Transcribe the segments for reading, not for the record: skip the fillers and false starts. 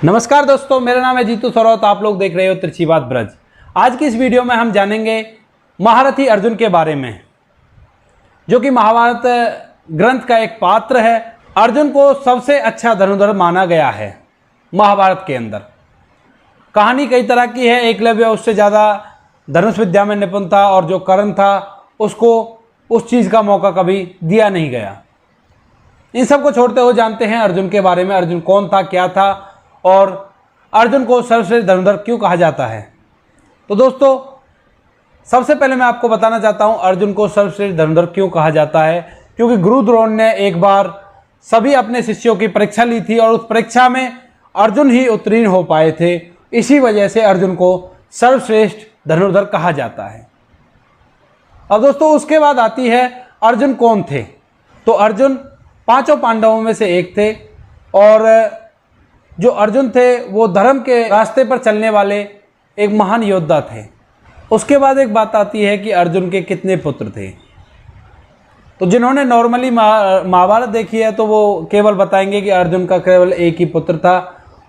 नमस्कार दोस्तों, मेरा नाम है जीतू सरोत। आप लोग देख रहे हो तिरछी बात ब्रज। आज की इस वीडियो में हम जानेंगे महारथी अर्जुन के बारे में, जो कि महाभारत ग्रंथ का एक पात्र है। अर्जुन को सबसे अच्छा धनुर्धर माना गया है महाभारत के अंदर। कहानी कई तरह की है। एकलव्य उससे ज़्यादा धनुष विद्या में निपुण था और जो कर्ण था उसको उस चीज़ का मौका कभी दिया नहीं गया। इन सब को छोड़ते हुए जानते हैं अर्जुन के बारे में। अर्जुन कौन था, क्या था और अर्जुन को सर्वश्रेष्ठ धनुर्धर क्यों कहा जाता है। तो दोस्तों, सबसे पहले मैं आपको बताना चाहता हूं अर्जुन को सर्वश्रेष्ठ धनुर्धर क्यों कहा जाता है। क्योंकि गुरु द्रोण ने एक बार सभी अपने शिष्यों की परीक्षा ली थी और उस परीक्षा में अर्जुन ही उत्तीर्ण हो पाए थे। इसी वजह से अर्जुन को सर्वश्रेष्ठ धनुर्धर कहा जाता है। अब दोस्तों, उसके बाद आती है अर्जुन कौन थे। तो अर्जुन पांचों पांडवों में से एक थे और जो अर्जुन थे वो धर्म के रास्ते पर चलने वाले एक महान योद्धा थे। उसके बाद एक बात आती है कि अर्जुन के कितने पुत्र थे। तो जिन्होंने नॉर्मली महाभारत देखी है तो वो केवल बताएंगे कि अर्जुन का केवल एक ही पुत्र था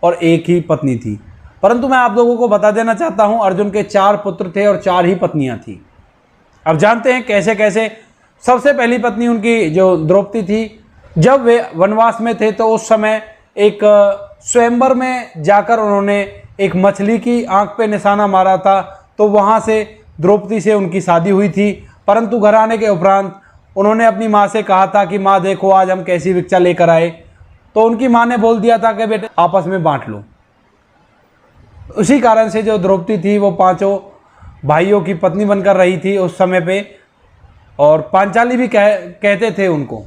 और एक ही पत्नी थी। परंतु मैं आप लोगों को बता देना चाहता हूं अर्जुन के 4 पुत्र थे और 4 ही पत्नियां थी। अब जानते हैं कैसे कैसे। सबसे पहली पत्नी उनकी जो द्रौपदी थी, जब वे वनवास में थे तो उस समय एक स्वयंवर में जाकर उन्होंने एक मछली की आंख पे निशाना मारा था। तो वहाँ से द्रौपदी से उनकी शादी हुई थी। परंतु घर आने के उपरांत उन्होंने अपनी माँ से कहा था कि माँ देखो आज हम कैसी भिक्षा लेकर आए। तो उनकी माँ ने बोल दिया था कि बेटे आपस में बांट लो। उसी कारण से जो द्रौपदी थी वो 5 भाइयों की पत्नी बनकर रही थी उस समय पे, और पांचाली भी कहते थे उनको।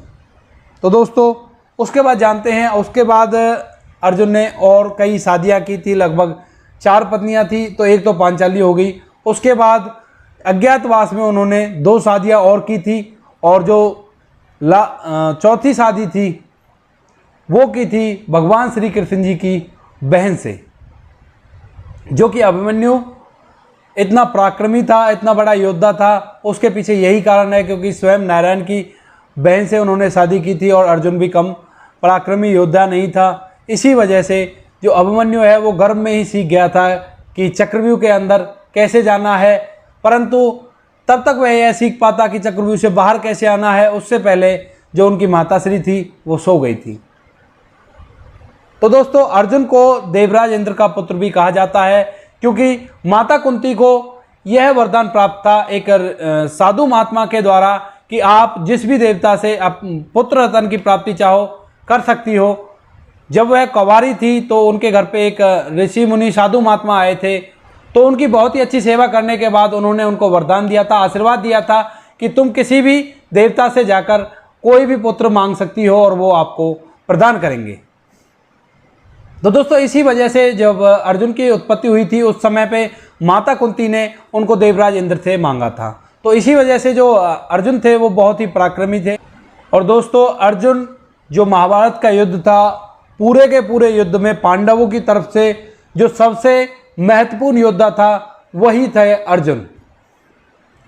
तो दोस्तों, उसके बाद जानते हैं उसके बाद अर्जुन ने और कई शादियां की थी। लगभग 4 पत्नियां थी, तो एक तो पांचाली हो गई। उसके बाद अज्ञातवास में उन्होंने 2 शादियां और की थी और जो चौथी शादी थी वो की थी भगवान श्री कृष्ण जी की बहन से, जो कि अभिमन्यु इतना पराक्रमी था, इतना बड़ा योद्धा था। उसके पीछे यही कारण है क्योंकि स्वयं नारायण की बहन से उन्होंने शादी की थी और अर्जुन भी कम पराक्रमी योद्धा नहीं था। इसी वजह से जो अभिमन्यु है वो गर्भ में ही सीख गया था कि चक्रव्यूह के अंदर कैसे जाना है। परंतु तब तक वह यह सीख पाता कि चक्रव्यूह से बाहर कैसे आना है, उससे पहले जो उनकी माताश्री थी वो सो गई थी। तो दोस्तों, अर्जुन को देवराज इंद्र का पुत्र भी कहा जाता है क्योंकि माता कुंती को यह वरदान प्राप्त था एक साधु महात्मा के द्वारा कि आप जिस भी देवता से पुत्र रत्न की प्राप्ति चाहो कर सकती हो। जब वह कुंवारी थी तो उनके घर पे एक ऋषि मुनि साधु महात्मा आए थे। तो उनकी बहुत ही अच्छी सेवा करने के बाद उन्होंने उनको वरदान दिया था, आशीर्वाद दिया था कि तुम किसी भी देवता से जाकर कोई भी पुत्र मांग सकती हो और वो आपको प्रदान करेंगे। तो दोस्तों, इसी वजह से जब अर्जुन की उत्पत्ति हुई थी उस समय पे माता कुंती ने उनको देवराज इंद्र से मांगा था। तो इसी वजह से जो अर्जुन थे वो बहुत ही पराक्रमी थे। और दोस्तों, अर्जुन जो महाभारत का युद्ध था, पूरे के पूरे युद्ध में पांडवों की तरफ से जो सबसे महत्वपूर्ण योद्धा था वही थे अर्जुन।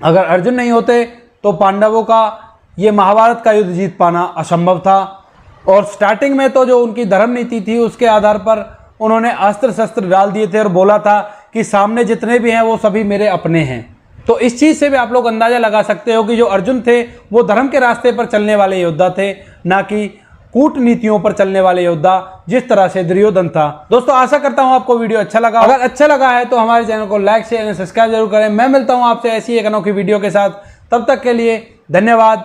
अगर अर्जुन नहीं होते तो पांडवों का ये महाभारत का युद्ध जीत पाना असंभव था। और स्टार्टिंग में तो जो उनकी धर्म नीति थी उसके आधार पर उन्होंने अस्त्र शस्त्र डाल दिए थे और बोला था कि सामने जितने भी हैं वो सभी मेरे अपने हैं। तो इस चीज़ से भी आप लोग अंदाज़ा लगा सकते हो कि जो अर्जुन थे वो धर्म के रास्ते पर चलने वाले योद्धा थे, ना कि कूटनीतियों पर चलने वाले योद्धा जिस तरह से दुर्योधन था। दोस्तों, आशा करता हूं आपको वीडियो अच्छा लगा। अगर अच्छा लगा है तो हमारे चैनल को लाइक शेयर एंड सब्सक्राइब जरूर करें। मैं मिलता हूं आपसे ऐसी एक अनोखी वीडियो के साथ। तब तक के लिए धन्यवाद।